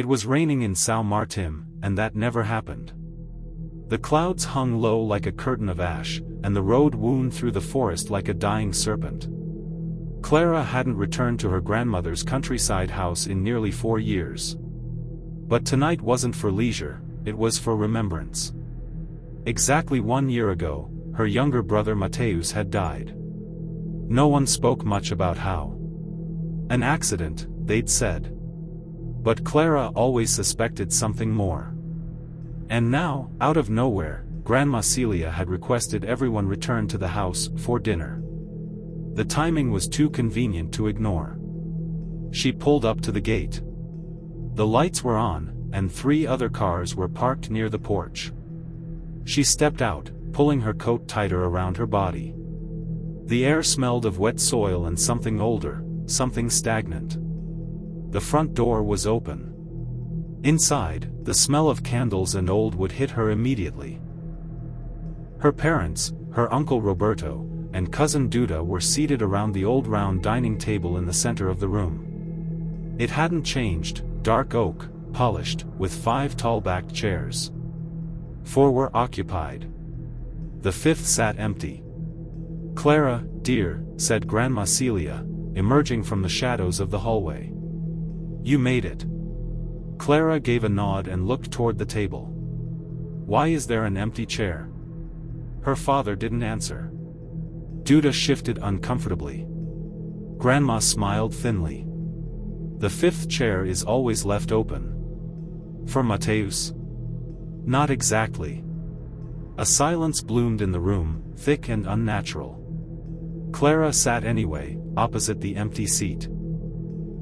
It was raining in São Martim, and that never happened. The clouds hung low like a curtain of ash, and the road wound through the forest like a dying serpent. Clara hadn't returned to her grandmother's countryside house in nearly 4 years. But tonight wasn't for leisure, it was for remembrance. Exactly 1 year ago, her younger brother Mateus had died. No one spoke much about how. An accident, they'd said. But Clara always suspected something more. And now, out of nowhere, Grandma Celia had requested everyone return to the house for dinner. The timing was too convenient to ignore. She pulled up to the gate. The lights were on, and 3 other cars were parked near the porch. She stepped out, pulling her coat tighter around her body. The air smelled of wet soil and something older, something stagnant. The front door was open. Inside, the smell of candles and old wood hit her immediately. Her parents, her Uncle Roberto, and Cousin Duda were seated around the old round dining table in the center of the room. It hadn't changed, dark oak, polished, with 5 tall-backed chairs. 4 were occupied. The 5th sat empty. "Clara, dear," said Grandma Celia, emerging from the shadows of the hallway. "You made it." Clara gave a nod and looked toward the table. "Why is there an empty chair?" Her father didn't answer. Duda shifted uncomfortably. Grandma smiled thinly. "The 5th chair is always left open." "For Mateus?" "Not exactly." A silence bloomed in the room, thick and unnatural. Clara sat anyway, opposite the empty seat.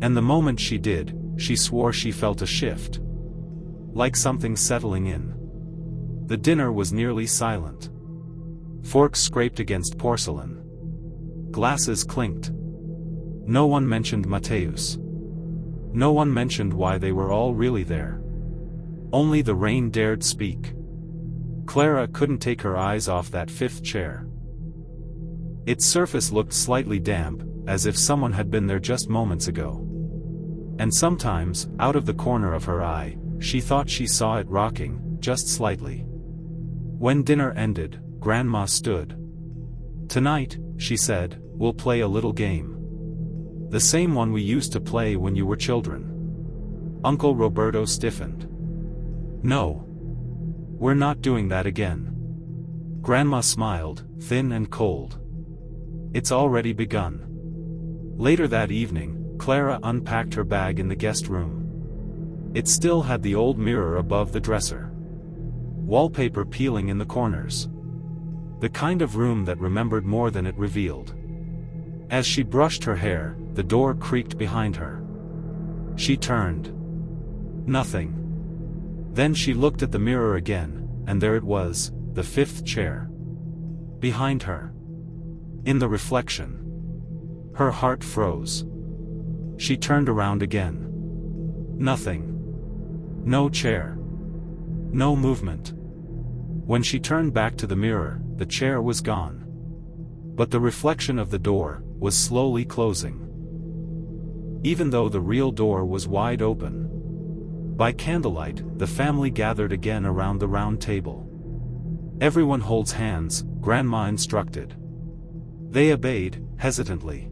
And the moment she did, she swore she felt a shift. Like something settling in. The dinner was nearly silent. Forks scraped against porcelain. Glasses clinked. No one mentioned Mateus. No one mentioned why they were all really there. Only the rain dared speak. Clara couldn't take her eyes off that 5th chair. Its surface looked slightly damp, as if someone had been there just moments ago. And sometimes, out of the corner of her eye, she thought she saw it rocking, just slightly. When dinner ended, Grandma stood. "Tonight," she said, "we'll play a little game. The same one we used to play when you were children." Uncle Roberto stiffened. "No. We're not doing that again." Grandma smiled, thin and cold. "It's already begun." Later that evening, Clara unpacked her bag in the guest room. It still had the old mirror above the dresser. Wallpaper peeling in the corners. The kind of room that remembered more than it revealed. As she brushed her hair, the door creaked behind her. She turned. Nothing. Then she looked at the mirror again, and there it was, the 5th chair. Behind her. In the reflection. Her heart froze. She turned around again. Nothing. No chair. No movement. When she turned back to the mirror, the chair was gone. But the reflection of the door was slowly closing. Even though the real door was wide open. By candlelight, the family gathered again around the round table. "Everyone holds hands," Grandma instructed. They obeyed, hesitantly.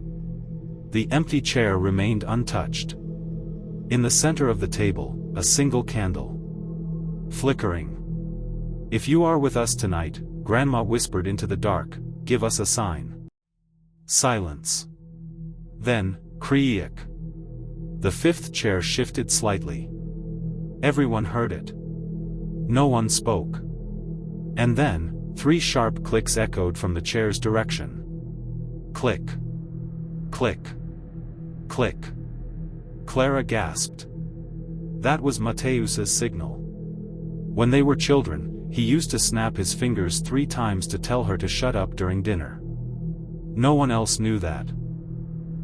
The empty chair remained untouched. In the center of the table, a single candle. Flickering. "If you are with us tonight," Grandma whispered into the dark, "give us a sign." Silence. Then, creak. The 5th chair shifted slightly. Everyone heard it. No one spoke. And then, 3 sharp clicks echoed from the chair's direction. Click. Click. Click. Clara gasped. That was Mateus's signal. When they were children, he used to snap his fingers 3 times to tell her to shut up during dinner. No one else knew that.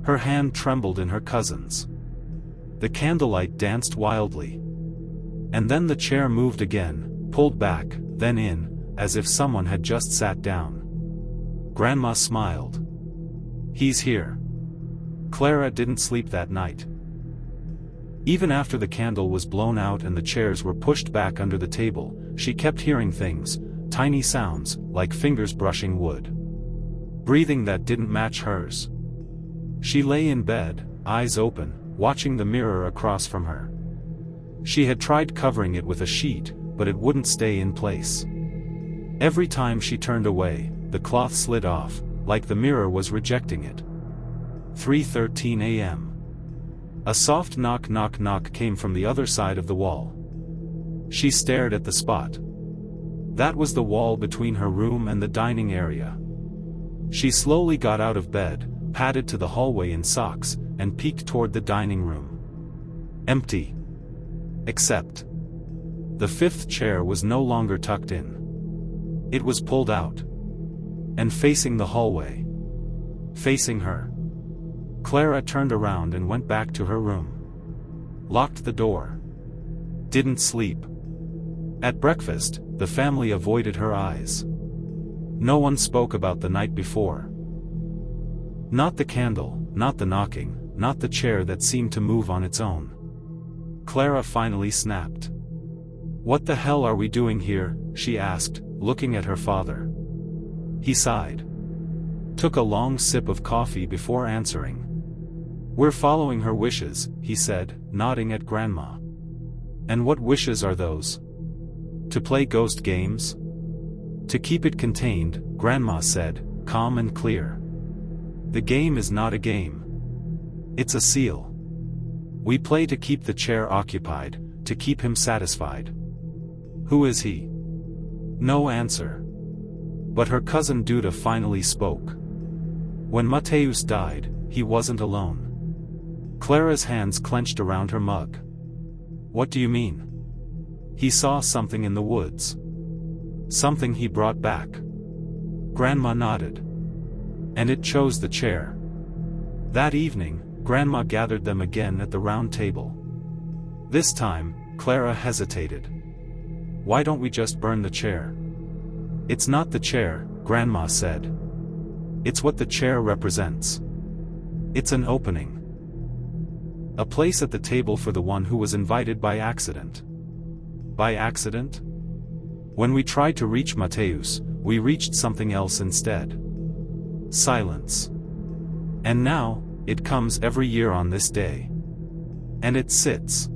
Her hand trembled in her cousin's. The candlelight danced wildly. And then the chair moved again, pulled back, then in, as if someone had just sat down. Grandma smiled. "He's here." Clara didn't sleep that night. Even after the candle was blown out and the chairs were pushed back under the table, she kept hearing things, tiny sounds, like fingers brushing wood. Breathing that didn't match hers. She lay in bed, eyes open, watching the mirror across from her. She had tried covering it with a sheet, but it wouldn't stay in place. Every time she turned away, the cloth slid off, like the mirror was rejecting it. 3:13 a.m. A soft knock knock knock came from the other side of the wall. She stared at the spot. That was the wall between her room and the dining area. She slowly got out of bed, padded to the hallway in socks, and peeked toward the dining room. Empty. Except the fifth chair was no longer tucked in. It was pulled out. And facing the hallway. Facing her. Clara turned around and went back to her room. Locked the door. Didn't sleep. At breakfast, the family avoided her eyes. No one spoke about the night before. Not the candle, not the knocking, not the chair that seemed to move on its own. Clara finally snapped. "What the hell are we doing here?" she asked, looking at her father. He sighed. Took a long sip of coffee before answering. "We're following her wishes," he said, nodding at Grandma. "And what wishes are those? To play ghost games?" "To keep it contained," Grandma said, calm and clear. "The game is not a game. It's a seal. We play to keep the chair occupied, to keep him satisfied." "Who is he?" No answer. But her cousin Duda finally spoke. "When Mateus died, he wasn't alone." Clara's hands clenched around her mug. "What do you mean?" "He saw something in the woods. Something he brought back." Grandma nodded. "And it chose the chair." That evening, Grandma gathered them again at the round table. This time, Clara hesitated. "Why don't we just burn the chair?" "It's not the chair," Grandma said. "It's what the chair represents. It's an opening. A place at the table for the one who was invited by accident." By accident? When we tried to reach Mateus, we reached something else instead. Silence. And now, it comes every year on this day. And it sits.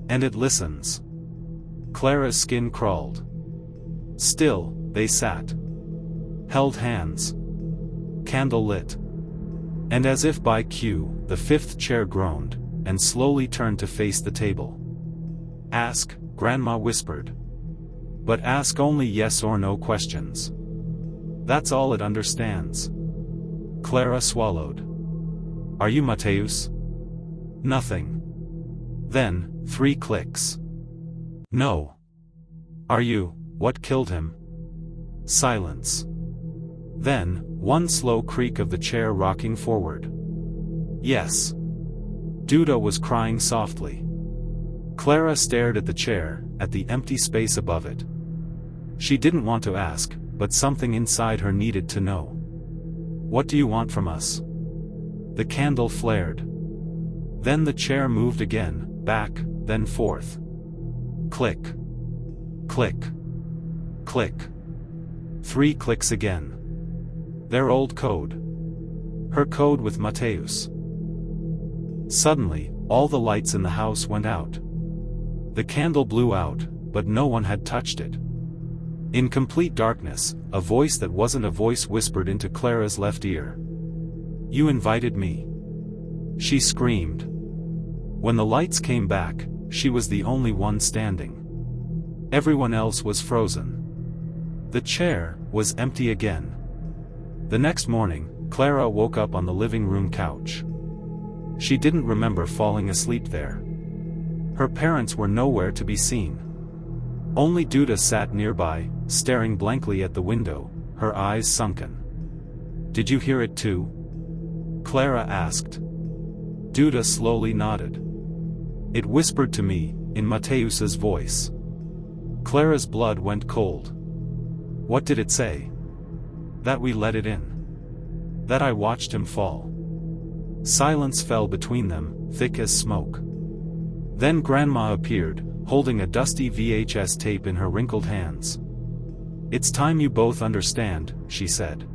And it listens. Clara's skin crawled. Still, they sat. Held hands. Candle lit. And as if by cue, the fifth chair groaned, and slowly turned to face the table. "Ask," Grandma whispered. "But ask only yes or no questions. That's all it understands." Clara swallowed. "Are you Mateus?" "Nothing." Then, 3 clicks. "No." "Are you, what killed him?" Silence. Then, one slow creak of the chair rocking forward. "Yes." Duda was crying softly. Clara stared at the chair, at the empty space above it. She didn't want to ask, but something inside her needed to know. "What do you want from us?" The candle flared. Then the chair moved again, back, then forth. Click. Click. Click. 3 clicks again. Their old code. Her code with Mateus. Suddenly, all the lights in the house went out. The candle blew out, but no one had touched it. In complete darkness, a voice that wasn't a voice whispered into Clara's left ear. "You invited me." She screamed. When the lights came back, she was the only one standing. Everyone else was frozen. The chair was empty again. The next morning, Clara woke up on the living room couch. She didn't remember falling asleep there. Her parents were nowhere to be seen. Only Duda sat nearby, staring blankly at the window, her eyes sunken. "Did you hear it too?" Clara asked. Duda slowly nodded. "It whispered to me, in Mateus's voice." Clara's blood went cold. "What did it say?" "That we let it in. That I watched him fall." Silence fell between them, thick as smoke. Then Grandma appeared, holding a dusty VHS tape in her wrinkled hands. "It's time you both understand," she said.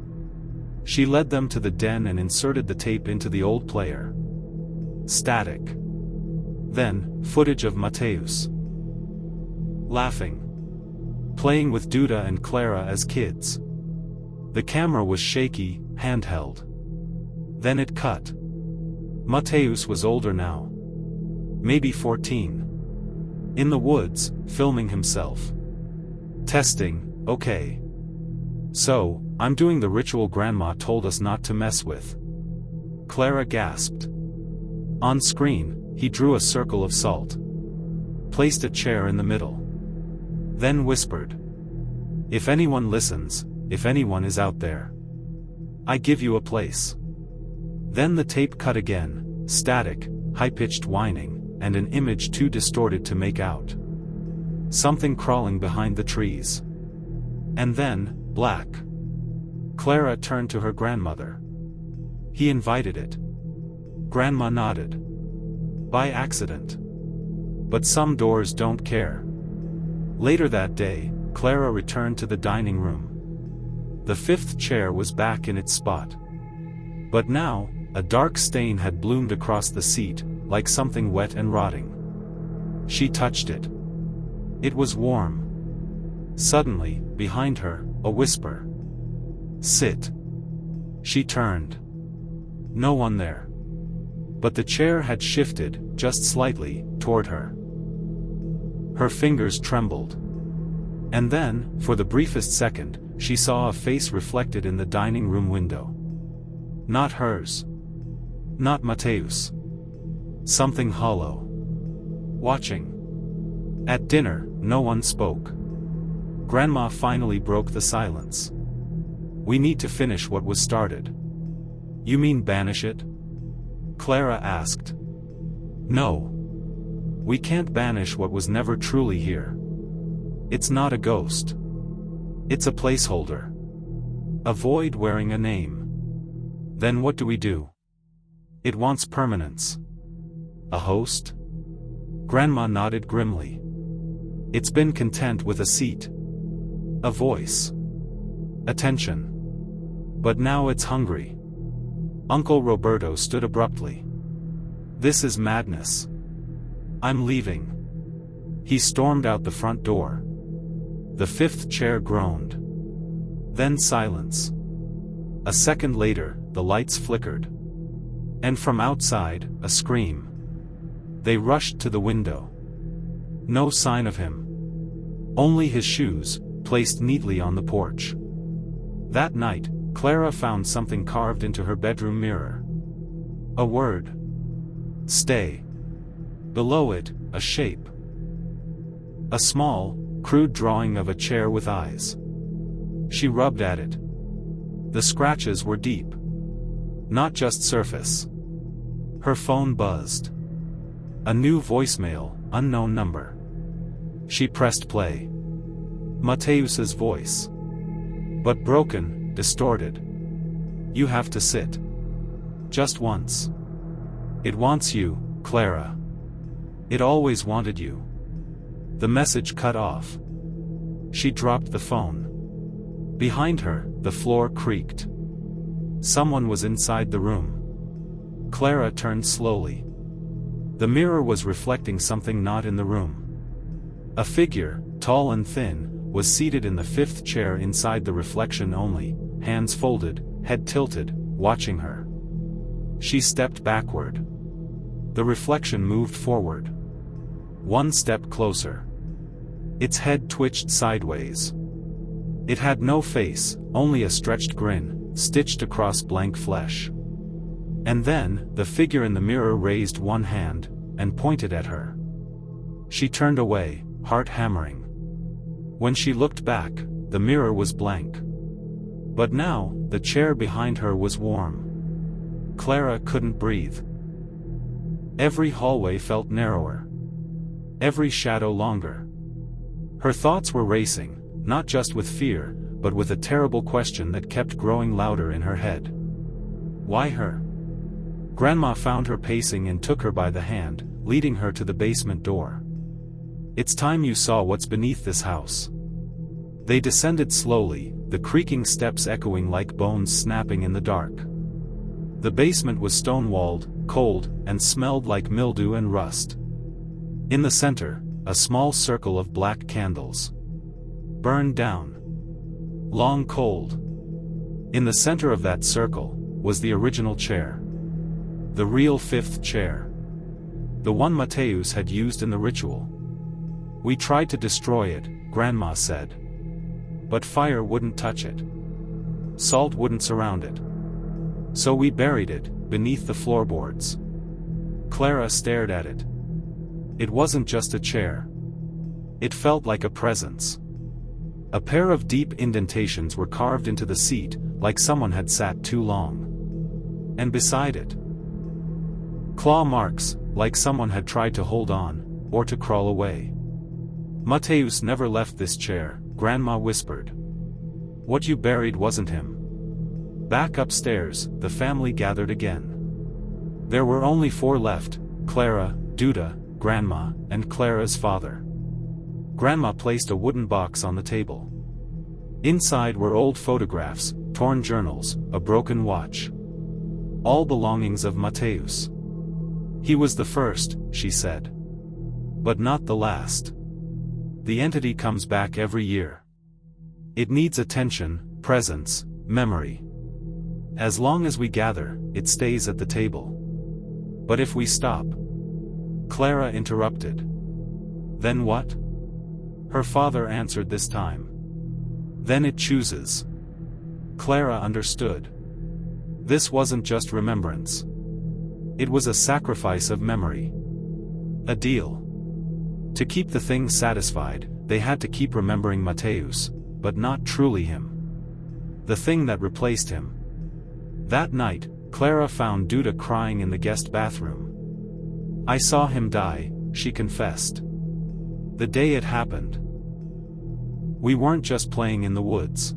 She led them to the den and inserted the tape into the old player. Static. Then, footage of Mateus laughing, playing with Duda and Clara as kids. The camera was shaky, handheld. Then it cut. Mateus was older now. Maybe 14. In the woods, filming himself. Testing, okay. "So, I'm doing the ritual Grandma told us not to mess with." Clara gasped. On screen, he drew a circle of salt. Placed a chair in the middle. Then whispered. "If anyone listens, if anyone is out there, I give you a place." Then the tape cut again, static, high-pitched whining, and an image too distorted to make out. Something crawling behind the trees. And then, black. Clara turned to her grandmother. "He invited it." Grandma nodded. "By accident. But some doors don't care." Later that day, Clara returned to the dining room. The fifth chair was back in its spot. But now, a dark stain had bloomed across the seat, like something wet and rotting. She touched it. It was warm. Suddenly, behind her, a whisper. "Sit." She turned. No one there. But the chair had shifted, just slightly, toward her. Her fingers trembled. And then, for the briefest second, she saw a face reflected in the dining room window. Not hers. Not Mateus. Something hollow. Watching. At dinner, no one spoke. Grandma finally broke the silence. "We need to finish what was started." "You mean banish it?" Clara asked. "No. We can't banish what was never truly here. It's not a ghost. It's a placeholder. A void wearing a name. Then what do we do? It wants permanence. A host?" Grandma nodded grimly. "It's been content with a seat. A voice. Attention. But now it's hungry." Uncle Roberto stood abruptly. "This is madness. I'm leaving." He stormed out the front door. The fifth chair groaned. Then silence. A second later, the lights flickered. And from outside, a scream. They rushed to the window. No sign of him. Only his shoes, placed neatly on the porch. That night, Clara found something carved into her bedroom mirror. A word. Stay. Below it, a shape. A small, crude drawing of a chair with eyes. She rubbed at it. The scratches were deep. Not just surface. Her phone buzzed. A new voicemail, unknown number. She pressed play. Mateus's voice. But broken, distorted. "You have to sit. Just once. It wants you, Clara. It always wanted you." The message cut off. She dropped the phone. Behind her, the floor creaked. Someone was inside the room. Clara turned slowly. The mirror was reflecting something not in the room. A figure, tall and thin, was seated in the fifth chair inside the reflection only, hands folded, head tilted, watching her. She stepped backward. The reflection moved forward. One step closer. Its head twitched sideways. It had no face, only a stretched grin, stitched across blank flesh. And then, the figure in the mirror raised one hand, and pointed at her. She turned away, heart hammering. When she looked back, the mirror was blank. But now, the chair behind her was warm. Clara couldn't breathe. Every hallway felt narrower. Every shadow longer. Her thoughts were racing, not just with fear, but with a terrible question that kept growing louder in her head. Why her? Grandma found her pacing and took her by the hand, leading her to the basement door. "It's time you saw what's beneath this house." They descended slowly, the creaking steps echoing like bones snapping in the dark. The basement was stone-walled, cold, and smelled like mildew and rust. In the center, a small circle of black candles. Burned down. Long cold. In the center of that circle, was the original chair. The real fifth chair. The one Mateusz had used in the ritual. "We tried to destroy it," Grandma said. "But fire wouldn't touch it. Salt wouldn't surround it. So we buried it, beneath the floorboards." Clara stared at it. It wasn't just a chair. It felt like a presence. A pair of deep indentations were carved into the seat, like someone had sat too long. And beside it, claw marks, like someone had tried to hold on, or to crawl away. "Mateusz never left this chair," Grandma whispered. "What you buried wasn't him." Back upstairs, the family gathered again. There were only 4 left: Clara, Duda, Grandma, and Clara's father. Grandma placed a wooden box on the table. Inside were old photographs, torn journals, a broken watch. All belongings of Mateusz. "He was the first," she said. "But not the last. The entity comes back every year. It needs attention, presence, memory. As long as we gather, it stays at the table. But if we stop..." Clara interrupted. "Then what?" Her father answered this time. "Then it chooses." Clara understood. This wasn't just remembrance. It was a sacrifice of memory. A deal. To keep the thing satisfied, they had to keep remembering Mateusz, but not truly him. The thing that replaced him. That night, Clara found Duda crying in the guest bathroom. "I saw him die," she confessed. "The day it happened. We weren't just playing in the woods.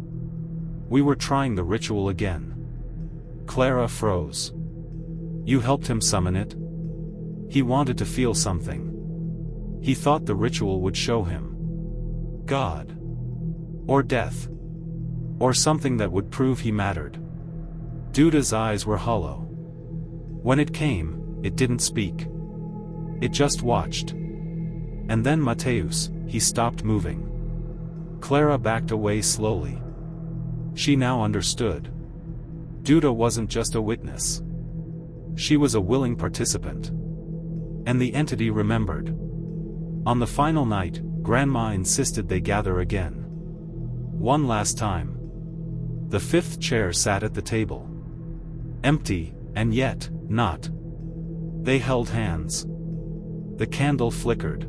We were trying the ritual again." Clara froze. "You helped him summon it?" "He wanted to feel something. He thought the ritual would show him God. Or death. Or something that would prove he mattered." Duda's eyes were hollow. When it came, it didn't speak. It just watched. And then Mateusz, he stopped moving. Clara backed away slowly. She now understood. Duda wasn't just a witness. She was a willing participant. And the entity remembered. On the final night, Grandma insisted they gather again. One last time. The 5th chair sat at the table. Empty, and yet, not. They held hands. The candle flickered.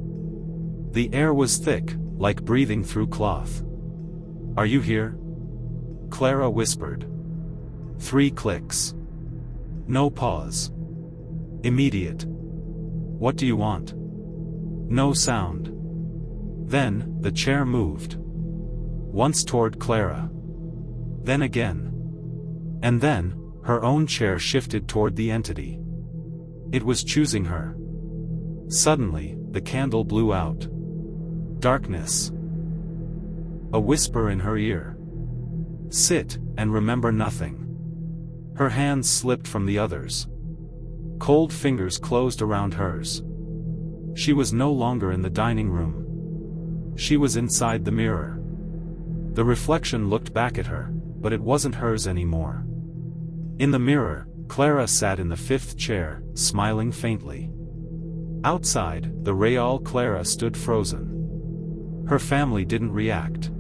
The air was thick, like breathing through cloth. "Are you here?" Clara whispered. 3 clicks. No pause. Immediate. "What do you want?" No sound. Then, the chair moved. Once toward Clara. Then again. And then, her own chair shifted toward the entity. It was choosing her. Suddenly, the candle blew out. Darkness. A whisper in her ear. "Sit, and remember nothing." Her hands slipped from the others. Cold fingers closed around hers. She was no longer in the dining room. She was inside the mirror. The reflection looked back at her, but it wasn't hers anymore. In the mirror, Clara sat in the 5th chair, smiling faintly. Outside, the Real Clara stood frozen. Her family didn't react.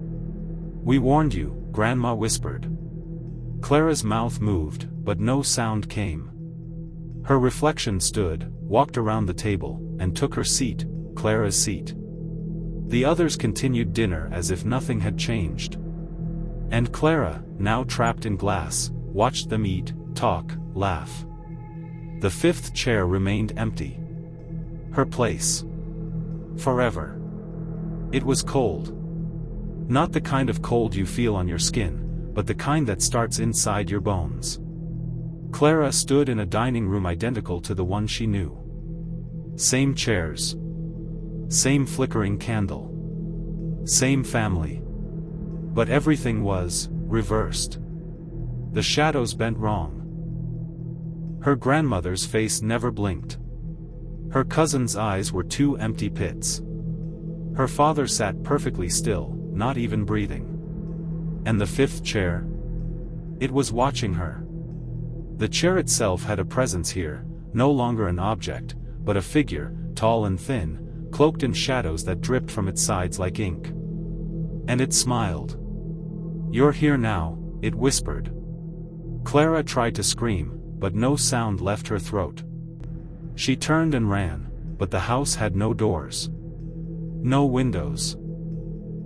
"We warned you," Grandma whispered. Clara's mouth moved, but no sound came. Her reflection stood, walked around the table, and took her seat, Clara's seat. The others continued dinner as if nothing had changed. And Clara, now trapped in glass, watched them eat, talk, laugh. The 5th chair remained empty. Her place. Forever. It was cold. Not the kind of cold you feel on your skin, but the kind that starts inside your bones. Clara stood in a dining room identical to the one she knew. Same chairs. Same flickering candle. Same family. But everything was reversed. The shadows bent wrong. Her grandmother's face never blinked. Her cousin's eyes were two empty pits. Her father sat perfectly still, not even breathing. And the fifth chair? It was watching her. The chair itself had a presence here, no longer an object, but a figure, tall and thin, cloaked in shadows that dripped from its sides like ink. And it smiled. "You're here now," it whispered. Clara tried to scream, but no sound left her throat. She turned and ran, but the house had no doors. No windows.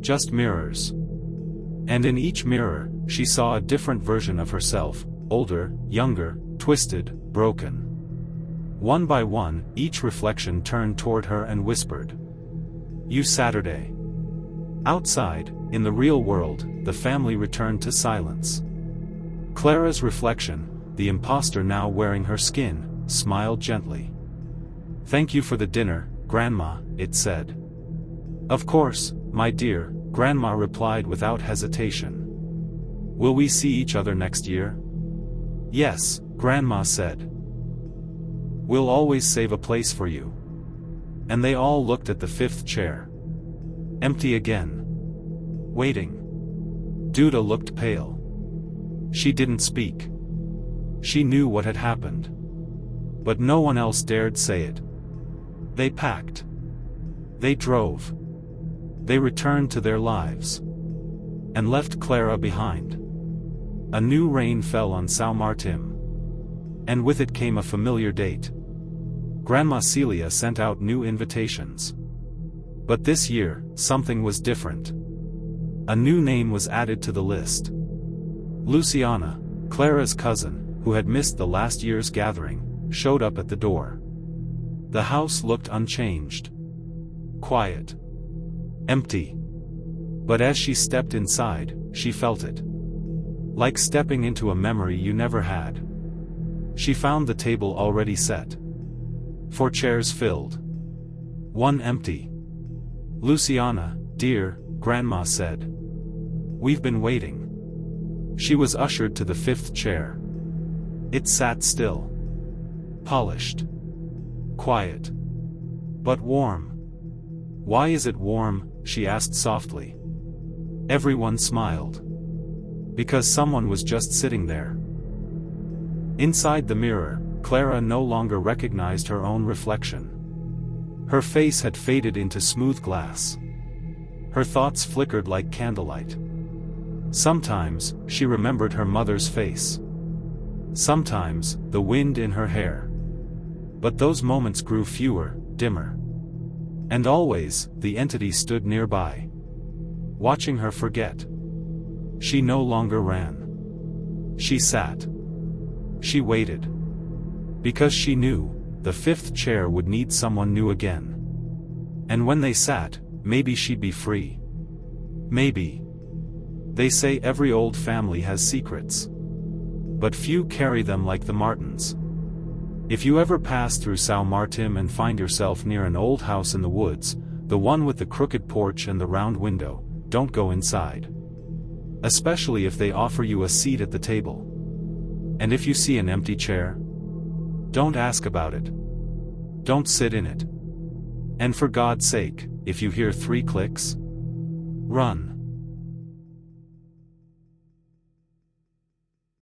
Just mirrors. And in each mirror, she saw a different version of herself, older, younger, twisted, broken. One by one, each reflection turned toward her and whispered, "You Saturday." Outside, in the real world, the family returned to silence. Clara's reflection, the imposter now wearing her skin, smiled gently. "Thank you for the dinner, Grandma," it said. "Of course, my dear," Grandma replied without hesitation. "Will we see each other next year?" "Yes," Grandma said. "We'll always save a place for you." And they all looked at the fifth chair. Empty again. Waiting. Duda looked pale. She didn't speak. She knew what had happened. But no one else dared say it. They packed. They drove. They returned to their lives. And left Clara behind. A new rain fell on São Martim. And with it came a familiar date. Grandma Celia sent out new invitations. But this year, something was different. A new name was added to the list. Luciana, Clara's cousin, who had missed the last year's gathering, showed up at the door. The house looked unchanged. Quiet. Empty. But as she stepped inside, she felt it. Like stepping into a memory you never had. She found the table already set. 4 chairs filled. 1 empty. "Luciana, dear," Grandma said. "We've been waiting." She was ushered to the fifth chair. It sat still. Polished. Quiet. But warm. "Why is it warm?" she asked softly. Everyone smiled. Because someone was just sitting there. Inside the mirror, Clara no longer recognized her own reflection. Her face had faded into smooth glass. Her thoughts flickered like candlelight. Sometimes, she remembered her mother's face. Sometimes, the wind in her hair. But those moments grew fewer, dimmer. And always, the entity stood nearby. Watching her forget. She no longer ran. She sat. She waited. Because she knew, the fifth chair would need someone new again. And when they sat, maybe she'd be free. Maybe. They say every old family has secrets. But few carry them like the Martins. If you ever pass through São Martim and find yourself near an old house in the woods, the one with the crooked porch and the round window, don't go inside. Especially if they offer you a seat at the table. And if you see an empty chair, don't ask about it. Don't sit in it. And for God's sake, if you hear 3 clicks, run.